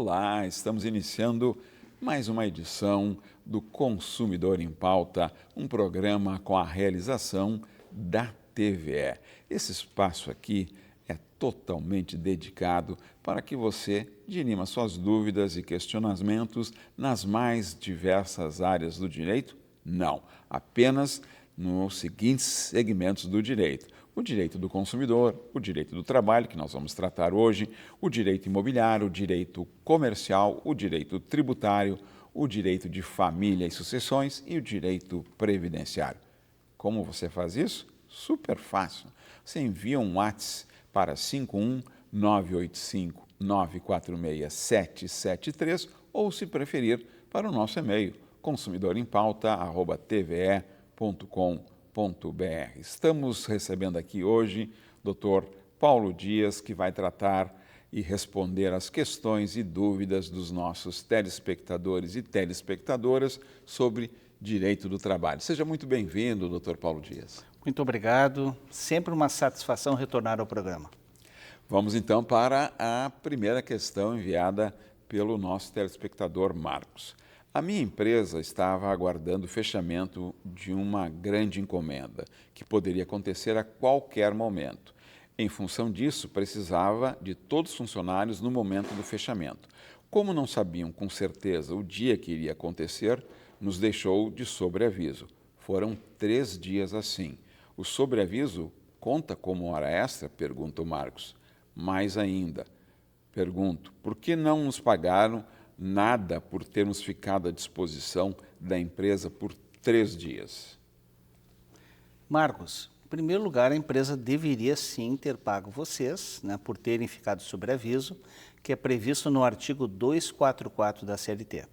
Olá, estamos iniciando mais uma edição do Consumidor em Pauta, um programa com a realização da TVE. Esse espaço aqui é totalmente dedicado para que você dirima suas dúvidas e questionamentos nas mais diversas áreas do direito? Não, apenas nos seguintes segmentos do direito: o direito do consumidor, o direito do trabalho, que nós vamos tratar hoje, o direito imobiliário, o direito comercial, o direito tributário, o direito de família e sucessões e o direito previdenciário. Como você faz isso? Super fácil. Você envia um WhatsApp para 51985946773 ou, se preferir, para o nosso e-mail consumidorempauta@tve.com.br. Estamos recebendo aqui hoje o Dr. Paulo Dias, que vai tratar e responder às questões e dúvidas dos nossos telespectadores e telespectadoras sobre direito do trabalho. Seja muito bem-vindo, Dr. Paulo Dias. Muito obrigado. Sempre uma satisfação retornar ao programa. Vamos então para a primeira questão enviada pelo nosso telespectador Marcos. A minha empresa estava aguardando o fechamento de uma grande encomenda, que poderia acontecer a qualquer momento. Em função disso, precisava de todos os funcionários no momento do fechamento. Como não sabiam com certeza o dia que iria acontecer, nos deixou de sobreaviso. Foram 3 dias assim. O sobreaviso conta como hora extra? Pergunta o Marcos. Mais ainda, pergunto, por que não nos pagaram nada por termos ficado à disposição da empresa por 3 dias? Marcos, em primeiro lugar, a empresa deveria sim ter pago vocês, por terem ficado sob aviso, que é previsto no artigo 244 da CLT.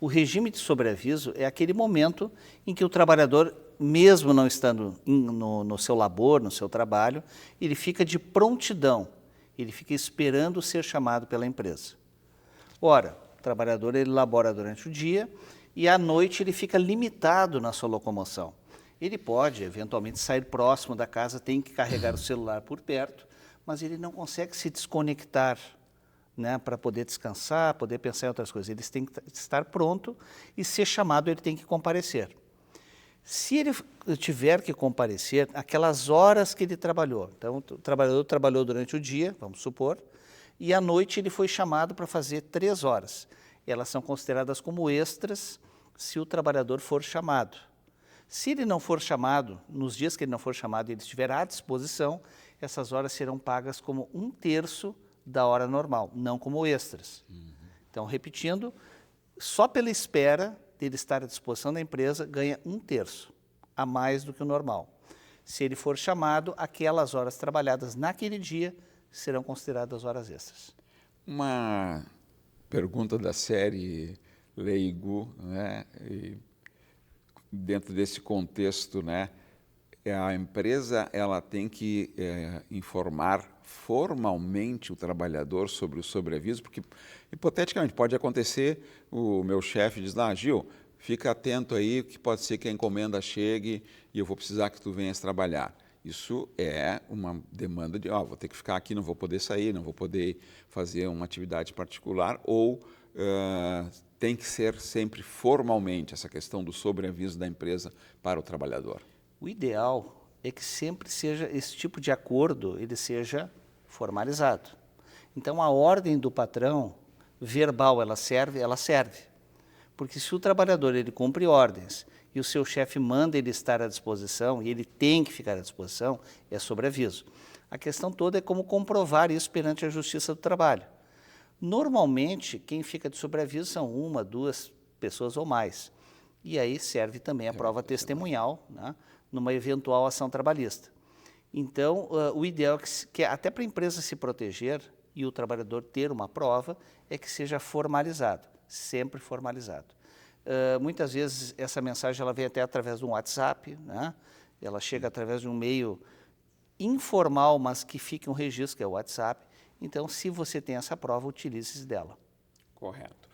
O regime de sobreaviso é aquele momento em que o trabalhador, mesmo não estando no seu labor, no seu trabalho, ele fica de prontidão, ele fica esperando ser chamado pela empresa. Ora, o trabalhador ele labora durante o dia e à noite ele fica limitado na sua locomoção. Ele pode, eventualmente, sair próximo da casa, tem que carregar o celular por perto, mas ele não consegue se desconectar, para poder descansar, poder pensar em outras coisas. Ele tem que estar pronto e, ser chamado, ele tem que comparecer. Se ele tiver que comparecer, aquelas horas que ele trabalhou, então o trabalhador trabalhou durante o dia, vamos supor, e à noite ele foi chamado para fazer 3 horas. Elas são consideradas como extras se o trabalhador for chamado. Se ele não for chamado, nos dias que ele não for chamado e ele estiver à disposição, essas horas serão pagas como 1/3 da hora normal, não como extras. Então, repetindo, só pela espera dele estar à disposição da empresa, ganha 1/3 a mais do que o normal. Se ele for chamado, aquelas horas trabalhadas naquele dia serão consideradas horas extras. Uma pergunta da série leigo, e dentro desse contexto, a empresa ela tem que informar formalmente o trabalhador sobre o sobreaviso, porque hipoteticamente pode acontecer, o meu chefe diz: Gil, fica atento aí que pode ser que a encomenda chegue e eu vou precisar que tu venhas trabalhar. Isso é uma demanda de, vou ter que ficar aqui, não vou poder sair, não vou poder fazer uma atividade particular, ou tem que ser sempre formalmente essa questão do sobreaviso da empresa para o trabalhador? O ideal é que sempre seja esse tipo de acordo, ele seja formalizado. Então, a ordem do patrão verbal, ela serve? Ela serve. Porque se o trabalhador ele cumpre ordens e o seu chefe manda ele estar à disposição e ele tem que ficar à disposição, é sobreaviso. A questão toda é como comprovar isso perante a Justiça do Trabalho. Normalmente, quem fica de sobreaviso são 1, 2 pessoas ou mais. E aí serve também a prova testemunhal, numa eventual ação trabalhista. Então, o ideal é que até para a empresa se proteger e o trabalhador ter uma prova, é que seja formalizado, sempre formalizado. Muitas vezes essa mensagem ela vem até através de um WhatsApp, ela chega através de um meio informal, mas que fica um registro, que é o WhatsApp. Então, se você tem essa prova, utilize-se dela. Correto.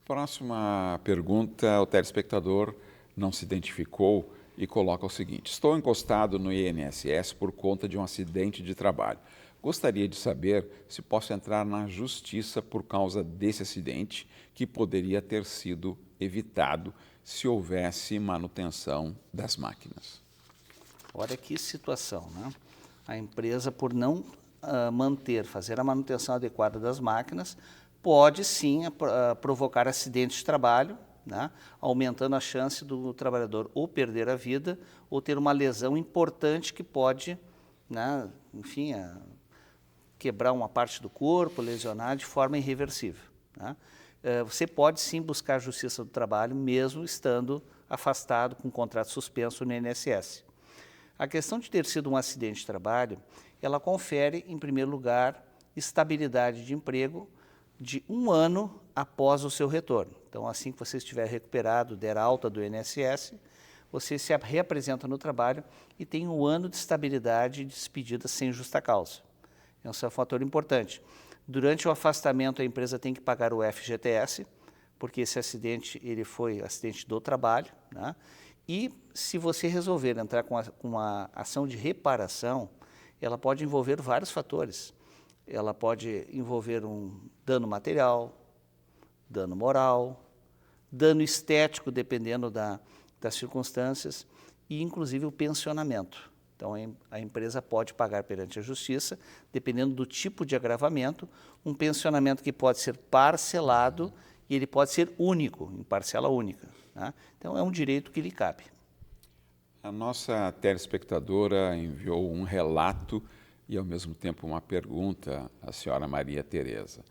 Próxima pergunta, o telespectador não se identificou e coloca o seguinte: estou encostado no INSS por conta de um acidente de trabalho. Gostaria de saber se posso entrar na justiça por causa desse acidente que poderia ter sido evitado se houvesse manutenção das máquinas. Olha que situação, né? A empresa, por não fazer a manutenção adequada das máquinas, pode sim provocar acidentes de trabalho, né? Aumentando a chance do trabalhador ou perder a vida ou ter uma lesão importante que pode, né, enfim, quebrar uma parte do corpo, lesionar de forma irreversível, né? Você pode sim buscar a Justiça do Trabalho mesmo estando afastado com contrato suspenso no INSS. A questão de ter sido um acidente de trabalho, ela confere, em primeiro lugar, estabilidade de emprego de 1 ano após o seu retorno. Então, assim que você estiver recuperado, der alta do INSS, você se reapresenta no trabalho e tem 1 ano de estabilidade e despedida sem justa causa. Esse é um fator importante. Durante o afastamento, a empresa tem que pagar o FGTS, porque esse acidente ele foi acidente do trabalho, né? E se você resolver entrar com uma ação de reparação, ela pode envolver vários fatores. Ela pode envolver um dano material, dano moral, dano estético, dependendo das circunstâncias, e inclusive o pensionamento. Então, a empresa pode pagar perante a justiça, dependendo do tipo de agravamento, um pensionamento que pode ser parcelado e ele pode ser único, em parcela única, né? Então, é um direito que lhe cabe. A nossa telespectadora enviou um relato e, ao mesmo tempo, uma pergunta à senhora Maria Tereza.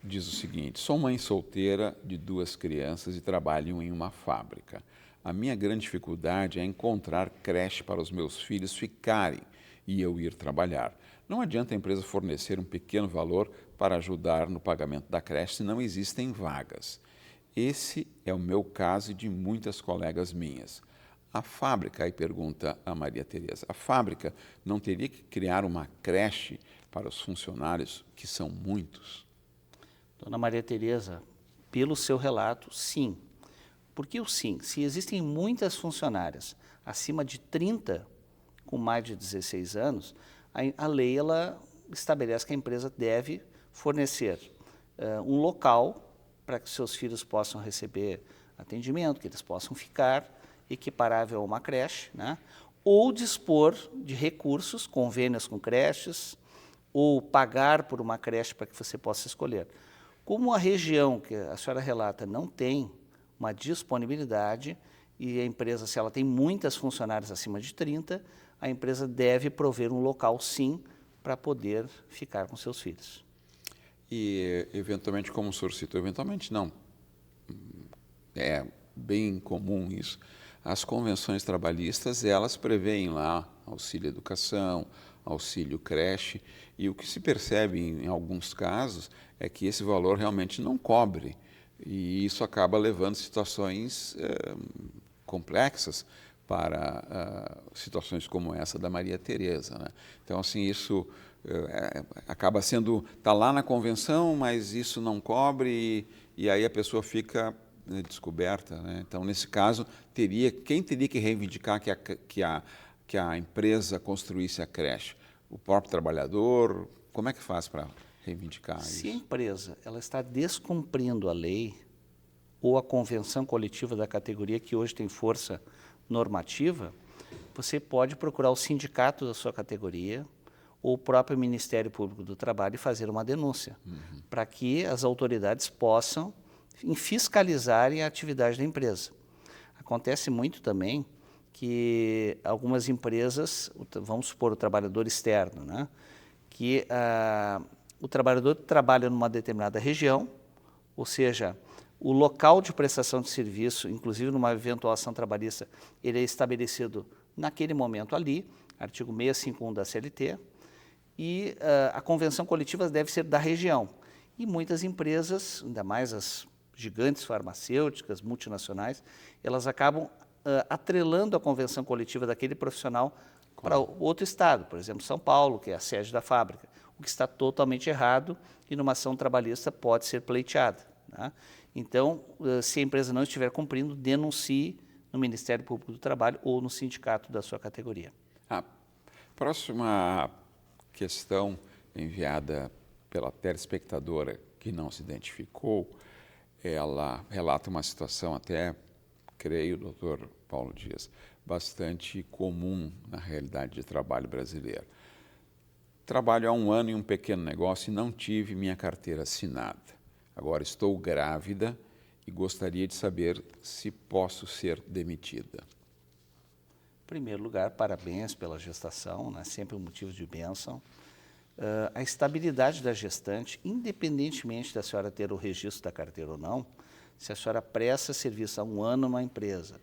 Diz o seguinte: sou mãe solteira de 2 crianças e trabalho em uma fábrica. A minha grande dificuldade é encontrar creche para os meus filhos ficarem e eu ir trabalhar. Não adianta a empresa fornecer um pequeno valor para ajudar no pagamento da creche se não existem vagas. Esse é o meu caso e de muitas colegas minhas. A fábrica, aí pergunta a Maria Tereza, a fábrica não teria que criar uma creche para os funcionários, que são muitos? Dona Maria Tereza, pelo seu relato, sim. Por que o sim? Se existem muitas funcionárias acima de 30, com mais de 16 anos, a lei ela estabelece que a empresa deve fornecer um local para que seus filhos possam receber atendimento, que eles possam ficar, equiparável a uma creche, né? Ou dispor de recursos, convênios com creches, ou pagar por uma creche para que você possa escolher. Como a região que a senhora relata não tem uma disponibilidade e a empresa, se ela tem muitas funcionárias acima de 30, a empresa deve prover um local, sim, para poder ficar com seus filhos. E, eventualmente, como o senhor citou, eventualmente não, é bem comum isso, as convenções trabalhistas, elas prevêem lá auxílio educação, auxílio creche, e o que se percebe em alguns casos é que esse valor realmente não cobre, e isso acaba levando situações complexas para situações como essa da Maria Tereza, né? Então, assim, isso acaba sendo, está lá na convenção, mas isso não cobre e aí a pessoa fica descoberta, né? Então, nesse caso, quem teria que reivindicar que a empresa construísse a creche? O próprio trabalhador? Como é que faz para reivindicar isso? Se a empresa ela está descumprindo a lei ou a convenção coletiva da categoria que hoje tem força normativa, você pode procurar o sindicato da sua categoria ou o próprio Ministério Público do Trabalho e fazer uma denúncia, para que as autoridades possam fiscalizarem a atividade da empresa. Acontece muito também que algumas empresas, vamos supor o trabalhador externo, né, que o trabalhador trabalha numa determinada região, ou seja, o local de prestação de serviço, inclusive numa eventual ação trabalhista, ele é estabelecido naquele momento ali, artigo 651 da CLT, e a convenção coletiva deve ser da região. E muitas empresas, ainda mais as gigantes farmacêuticas, multinacionais, elas acabam atrelando a convenção coletiva daquele profissional para outro estado, por exemplo, São Paulo, que é a sede da fábrica, o que está totalmente errado e numa ação trabalhista pode ser pleiteada, né? Então, se a empresa não estiver cumprindo, denuncie no Ministério Público do Trabalho ou no sindicato da sua categoria. A próxima questão enviada pela telespectadora que não se identificou, ela relata uma situação até, creio, doutor Paulo Dias, bastante comum na realidade de trabalho brasileira. Trabalho há 1 ano em um pequeno negócio e não tive minha carteira assinada. Agora estou grávida e gostaria de saber se posso ser demitida. Em primeiro lugar, parabéns pela gestação, né? Sempre um motivo de bênção. A estabilidade da gestante, independentemente da senhora ter o registro da carteira ou não, se a senhora presta serviço há 1 ano numa empresa,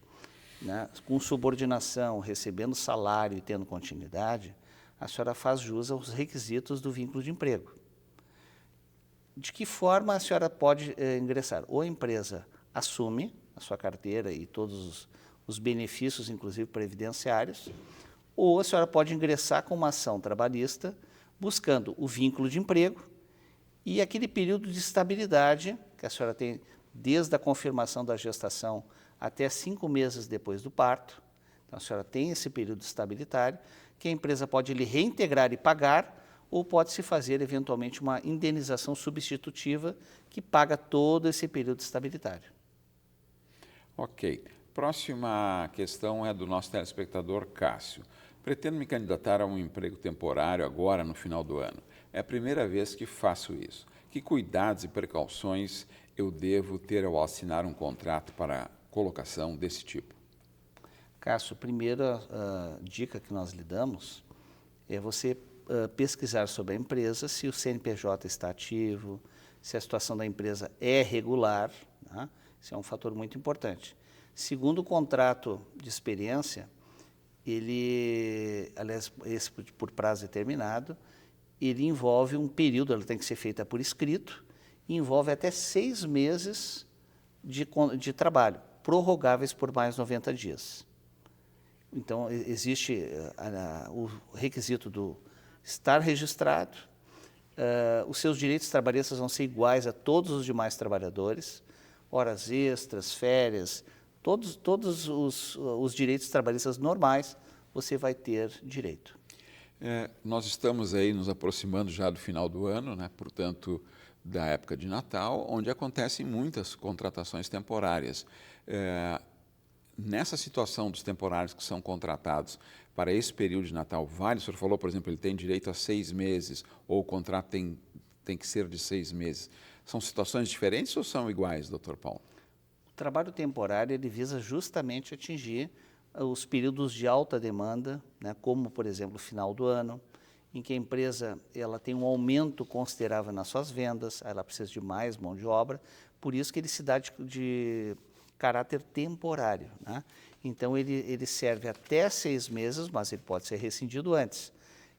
né, com subordinação, recebendo salário e tendo continuidade, a senhora faz jus aos requisitos do vínculo de emprego. De que forma a senhora pode ingressar? Ou a empresa assume a sua carteira e todos os benefícios, inclusive previdenciários, ou a senhora pode ingressar com uma ação trabalhista, buscando o vínculo de emprego e aquele período de estabilidade que a senhora tem desde a confirmação da gestação até 5 meses depois do parto. Então, a senhora tem esse período estabilitário que a empresa pode lhe reintegrar e pagar, ou pode-se fazer, eventualmente, uma indenização substitutiva que paga todo esse período estabilitário. Ok. Próxima questão é do nosso telespectador Cássio. Pretendo me candidatar a um emprego temporário agora no final do ano. É a primeira vez que faço isso. Que cuidados e precauções eu devo ter ao assinar um contrato para colocação desse tipo? Cássio, a primeira dica que nós lhe damos é você pesquisar sobre a empresa, se o CNPJ está ativo, se a situação da empresa é regular, né? Isso é um fator muito importante. Segundo o contrato de experiência, ele, aliás, esse por prazo determinado, ele envolve um período, ela tem que ser feita por escrito, e envolve até 6 meses de trabalho, prorrogáveis por mais 90 dias. Então, existe o requisito do estar registrado, os seus direitos trabalhistas vão ser iguais a todos os demais trabalhadores, horas extras, férias, todos os direitos trabalhistas normais você vai ter direito. Nós estamos aí nos aproximando já do final do ano, né? Portanto, da época de Natal, onde acontecem muitas contratações temporárias. Nessa situação dos temporários que são contratados para esse período de Natal, vale? O senhor falou, por exemplo, ele tem direito a 6 meses, ou o contrato tem que ser de 6 meses. São situações diferentes ou são iguais, doutor Paulo? O trabalho temporário ele visa justamente atingir os períodos de alta demanda, né, como, por exemplo, o final do ano, em que a empresa ela tem um aumento considerável nas suas vendas, ela precisa de mais mão de obra, por isso que ele se dá de caráter temporário, né? Então, ele serve até 6 meses, mas ele pode ser rescindido antes.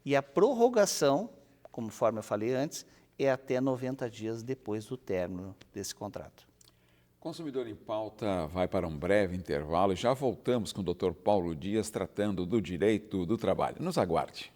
E a prorrogação, conforme eu falei antes, é até 90 dias depois do término desse contrato. Consumidor em Pauta vai para um breve intervalo e já voltamos com o Dr. Paulo Dias tratando do direito do trabalho. Nos aguarde.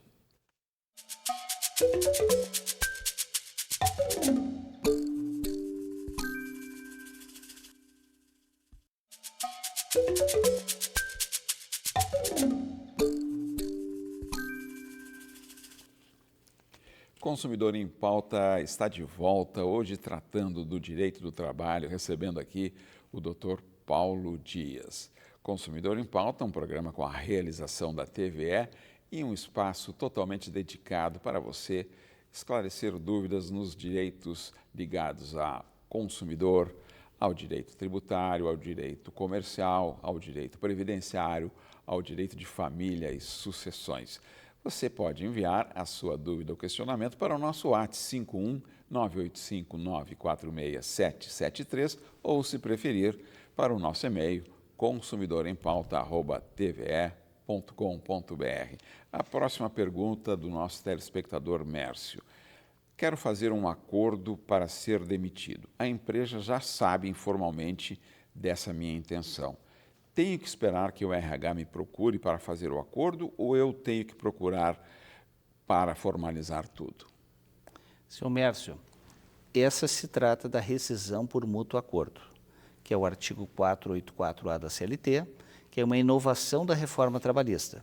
Consumidor em Pauta está de volta, hoje tratando do direito do trabalho, recebendo aqui o Dr. Paulo Dias. Consumidor em Pauta, um programa com a realização da TVE e um espaço totalmente dedicado para você esclarecer dúvidas nos direitos ligados a consumidor, ao direito tributário, ao direito comercial, ao direito previdenciário, ao direito de família e sucessões. Você pode enviar a sua dúvida ou questionamento para o nosso WhatsApp 51985946773 ou, se preferir, para o nosso e-mail consumidorempauta@tve.com.br. A próxima pergunta do nosso telespectador Mércio. Quero fazer um acordo para ser demitido. A empresa já sabe informalmente dessa minha intenção. Tenho que esperar que o RH me procure para fazer o acordo ou eu tenho que procurar para formalizar tudo? Senhor Mércio, essa se trata da rescisão por mútuo acordo, que é o artigo 484-A da CLT, que é uma inovação da reforma trabalhista.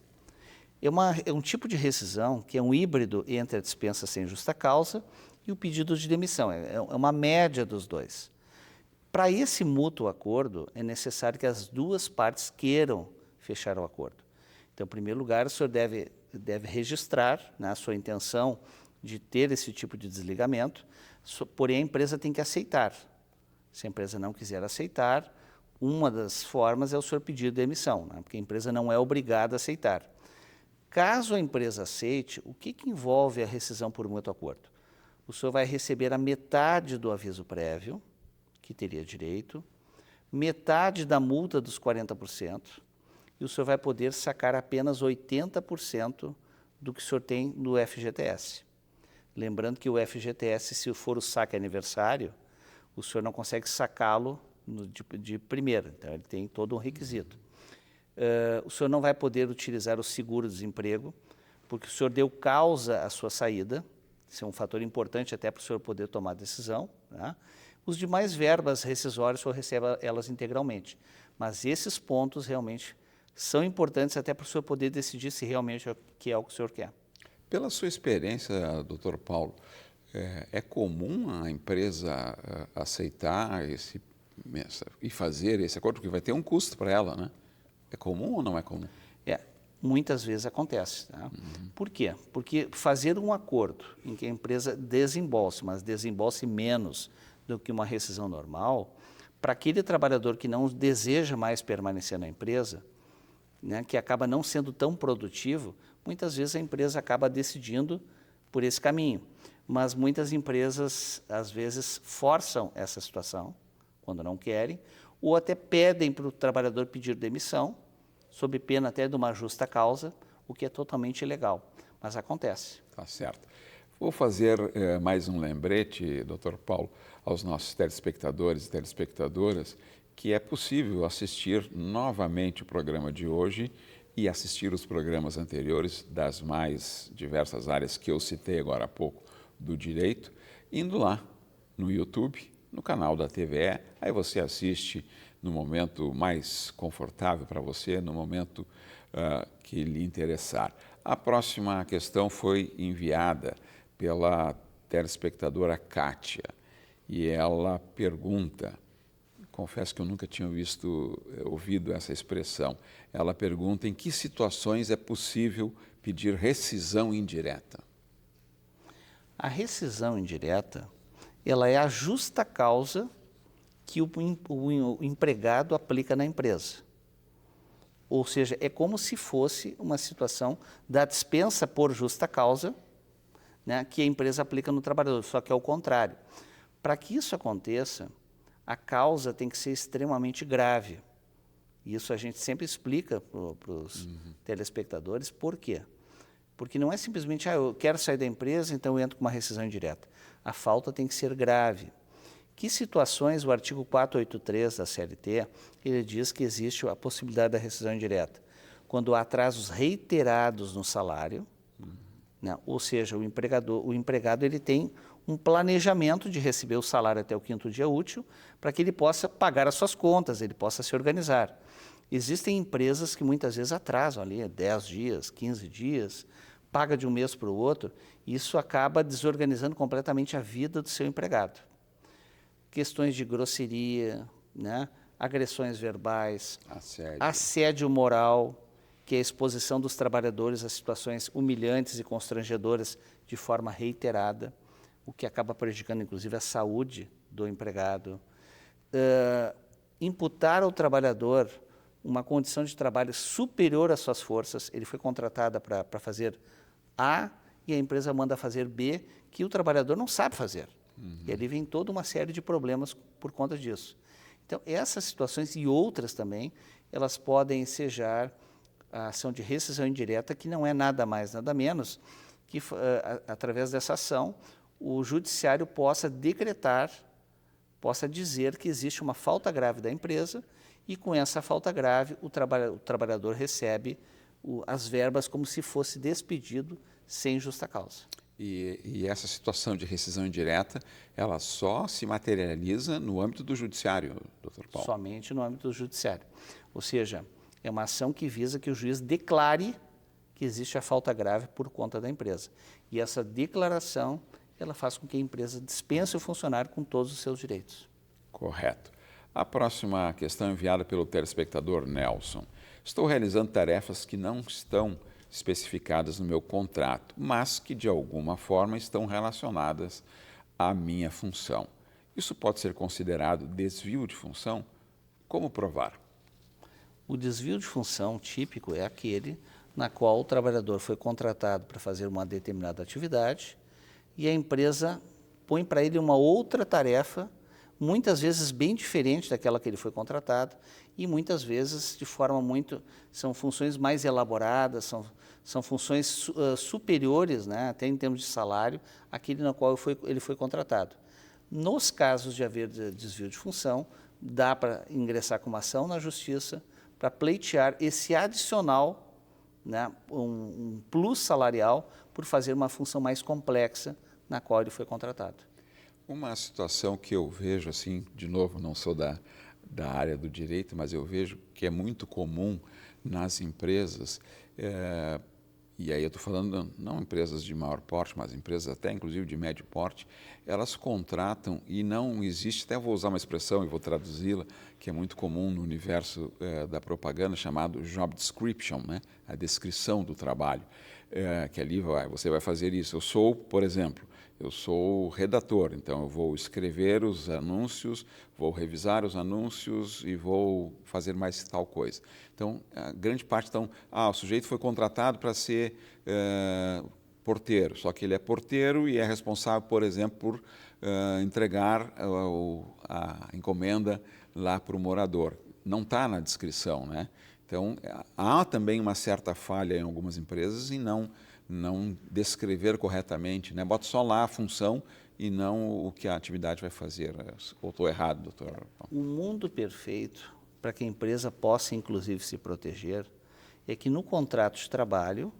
É um tipo de rescisão que é um híbrido entre a dispensa sem justa causa e o pedido de demissão. É uma média dos dois. Para esse mútuo acordo, é necessário que as duas partes queiram fechar o acordo. Então, em primeiro lugar, o senhor deve registrar, né, a sua intenção de ter esse tipo de desligamento, porém a empresa tem que aceitar. Se a empresa não quiser aceitar, uma das formas é o senhor pedir demissão, né, porque a empresa não é obrigada a aceitar. Caso a empresa aceite, o que envolve a rescisão por mútuo acordo? O senhor vai receber a metade do aviso prévio, que teria direito, metade da multa dos 40%, e o senhor vai poder sacar apenas 80% do que o senhor tem no FGTS. Lembrando que o FGTS, se for o saque aniversário, o senhor não consegue sacá-lo de primeira, então ele tem todo um requisito. O senhor não vai poder utilizar o seguro-desemprego, porque o senhor deu causa à sua saída, isso é um fator importante até para o senhor poder tomar a decisão, né? Os demais verbas rescisórias o senhor recebe elas integralmente, mas esses pontos realmente são importantes até para o senhor poder decidir se realmente que é o que o senhor quer. Pela sua experiência, doutor Paulo, é comum a empresa aceitar e fazer esse acordo, porque vai ter um custo para ela, né? É comum ou não é comum? Muitas vezes acontece. Tá? Por quê? Porque fazer um acordo em que a empresa desembolse, mas desembolse menos do que uma rescisão normal, para aquele trabalhador que não deseja mais permanecer na empresa, né, que acaba não sendo tão produtivo, muitas vezes a empresa acaba decidindo por esse caminho. Mas muitas empresas, às vezes, forçam essa situação, quando não querem, ou até pedem para o trabalhador pedir demissão, sob pena até de uma justa causa, o que é totalmente ilegal, mas acontece. Tá certo. Vou fazer mais um lembrete, doutor Paulo, aos nossos telespectadores e telespectadoras, que é possível assistir novamente o programa de hoje e assistir os programas anteriores das mais diversas áreas que eu citei agora há pouco do direito, indo lá no YouTube, no canal da TVE, aí você assiste no momento mais confortável para você, no momento que lhe interessar. A próxima questão foi enviada pela telespectadora Kátia e ela pergunta, confesso que eu nunca tinha ouvido essa expressão, ela pergunta em que situações é possível pedir rescisão indireta. A rescisão indireta, ela é a justa causa que o empregado aplica na empresa. Ou seja, é como se fosse uma situação da dispensa por justa causa, né, que a empresa aplica no trabalhador, só que é o contrário. Para que isso aconteça, a causa tem que ser extremamente grave. Isso a gente sempre explica para os telespectadores. Por quê? Porque não é simplesmente, eu quero sair da empresa, então eu entro com uma rescisão indireta. A falta tem que ser grave. Que situações, o artigo 483 da CLT, ele diz que existe a possibilidade da rescisão indireta? Quando há atrasos reiterados no salário, né? Ou seja, o empregado ele tem um planejamento de receber o salário até o 5º dia útil para que ele possa pagar as suas contas, ele possa se organizar. Existem empresas que muitas vezes atrasam ali 10 dias, 15 dias, paga de um mês para o outro, e isso acaba desorganizando completamente a vida do seu empregado. Questões de grosseria, né? Agressões verbais, assédio moral, que é a exposição dos trabalhadores a situações humilhantes e constrangedoras de forma reiterada, o que acaba prejudicando, inclusive, a saúde do empregado. Imputar ao trabalhador uma condição de trabalho superior às suas forças, ele foi contratado para fazer A e a empresa manda fazer B, que o trabalhador não sabe fazer. E ali vem toda uma série de problemas por conta disso. Então, essas situações e outras também, elas podem ensejar a ação de rescisão indireta, que não é nada mais, nada menos, que através dessa ação, o judiciário possa decretar, possa dizer que existe uma falta grave da empresa e com essa falta grave o trabalhador recebe as verbas como se fosse despedido sem justa causa. E essa situação de rescisão indireta, ela só se materializa no âmbito do judiciário, doutor Paulo? Somente no âmbito do judiciário. Ou seja, é uma ação que visa que o juiz declare que existe a falta grave por conta da empresa. E essa declaração, ela faz com que a empresa dispense o funcionário com todos os seus direitos. Correto. A próxima questão enviada pelo telespectador Nelson. Estou realizando tarefas que não estão especificadas no meu contrato, mas que de alguma forma estão relacionadas à minha função. Isso pode ser considerado desvio de função? Como provar? O desvio de função típico é aquele na qual o trabalhador foi contratado para fazer uma determinada atividade e a empresa põe para ele uma outra tarefa, muitas vezes bem diferente daquela que ele foi contratado e muitas vezes de forma são funções mais elaboradas, são funções superiores, né, até em termos de salário, àquele na qual ele foi contratado. Nos casos de haver desvio de função, dá para ingressar com uma ação na justiça para pleitear esse adicional, né, um plus salarial por fazer uma função mais complexa na qual ele foi contratado. Uma situação que eu vejo, assim, de novo, não sou da área do direito, mas eu vejo que é muito comum nas empresas, e aí eu estou falando não empresas de maior porte, mas empresas até inclusive de médio porte, elas contratam e não existe, até vou usar uma expressão e vou traduzi-la, que é muito comum no universo da propaganda, chamado job description, né? A descrição do trabalho, que ali você vai fazer isso. Eu sou, por exemplo, eu sou redator, então eu vou escrever os anúncios, vou revisar os anúncios e vou fazer mais tal coisa. Então, a grande parte, o sujeito foi contratado para ser porteiro, só que ele é porteiro e é responsável, por exemplo, por entregar a encomenda lá para o morador. Não está na descrição, né? Então, há também uma certa falha em algumas empresas em não descrever corretamente, né? Bota só lá a função e não o que a atividade vai fazer. Ou estou errado, doutor? O mundo perfeito, para que a empresa possa, inclusive, se proteger, é que no contrato de trabalho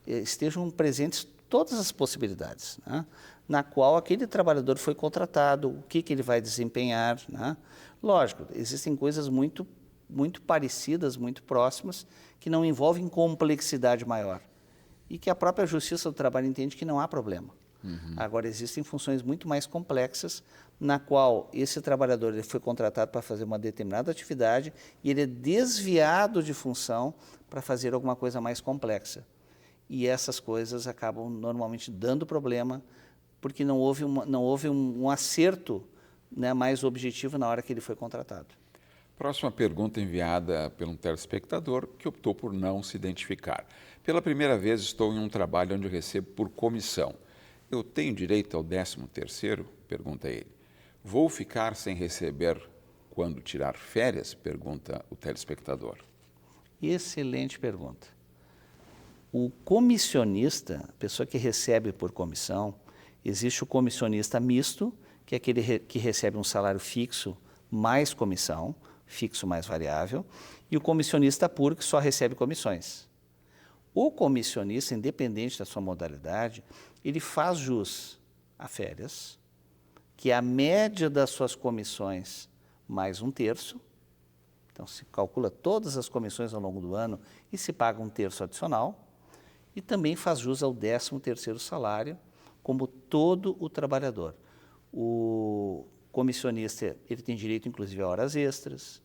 estejam presentes todas as possibilidades, né, na qual aquele trabalhador foi contratado, o que ele vai desempenhar, né? Lógico, existem coisas muito parecidas, muito próximas, que não envolvem complexidade maior e que a própria Justiça do Trabalho entende que não há problema. Agora, existem funções muito mais complexas na qual esse trabalhador ele foi contratado para fazer uma determinada atividade e ele é desviado de função para fazer alguma coisa mais complexa. E essas coisas acabam normalmente dando problema porque não houve um acerto, né, mais objetivo na hora que ele foi contratado. Próxima pergunta enviada por um telespectador que optou por não se identificar. Pela primeira vez estou em um trabalho onde recebo por comissão. Eu tenho direito ao 13º? Pergunta ele. Vou ficar sem receber quando tirar férias? Pergunta o telespectador. Excelente pergunta. O comissionista, a pessoa que recebe por comissão, existe o comissionista misto, que é aquele que recebe um salário fixo mais comissão, fixo mais variável, e o comissionista puro, que só recebe comissões. O comissionista, independente da sua modalidade, ele faz jus a férias, que é a média das suas comissões mais 1/3. Então, se calcula todas as comissões ao longo do ano e se paga 1/3 adicional. E também faz jus ao 13º salário, como todo o trabalhador. O comissionista ele tem direito, inclusive, a horas extras,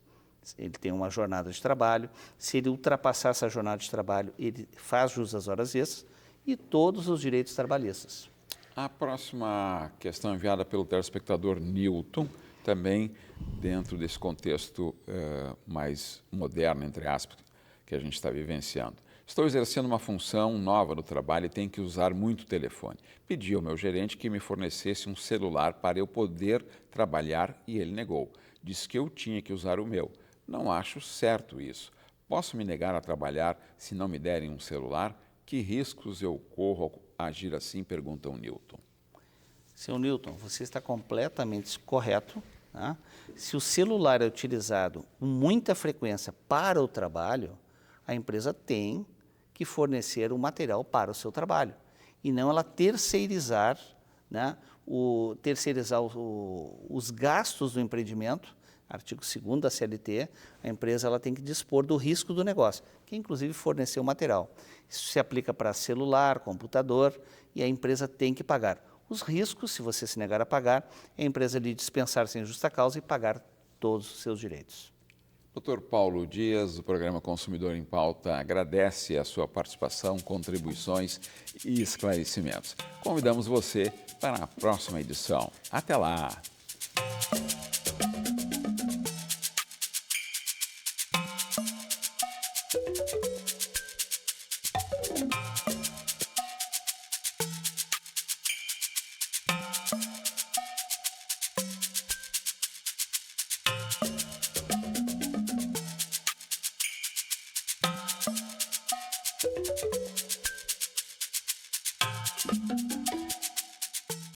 ele tem uma jornada de trabalho. Se ele ultrapassar essa jornada de trabalho, ele faz jus às horas extras e todos os direitos trabalhistas. A próxima questão enviada pelo telespectador Newton, também dentro desse contexto mais moderno, entre aspas, que a gente está vivenciando. Estou exercendo uma função nova no trabalho e tenho que usar muito telefone. Pedi ao meu gerente que me fornecesse um celular para eu poder trabalhar e ele negou. Disse que eu tinha que usar o meu. Não acho certo isso. Posso me negar a trabalhar se não me derem um celular? Que riscos eu corro ao agir assim? Pergunta o Newton. Seu Newton, você está completamente correto. Tá? Se o celular é utilizado com muita frequência para o trabalho, a empresa tem que fornecer o material para o seu trabalho e não ela terceirizar, né, os gastos do empreendimento, Artigo 2º da CLT, a empresa ela tem que dispor do risco do negócio, que inclusive forneceu o material. Isso se aplica para celular, computador, e a empresa tem que pagar. Os riscos, se você se negar a pagar, é a empresa lhe dispensar sem justa causa e pagar todos os seus direitos. Dr. Paulo Dias, do programa Consumidor em Pauta, agradece a sua participação, contribuições e esclarecimentos. Convidamos você para a próxima edição. Até lá!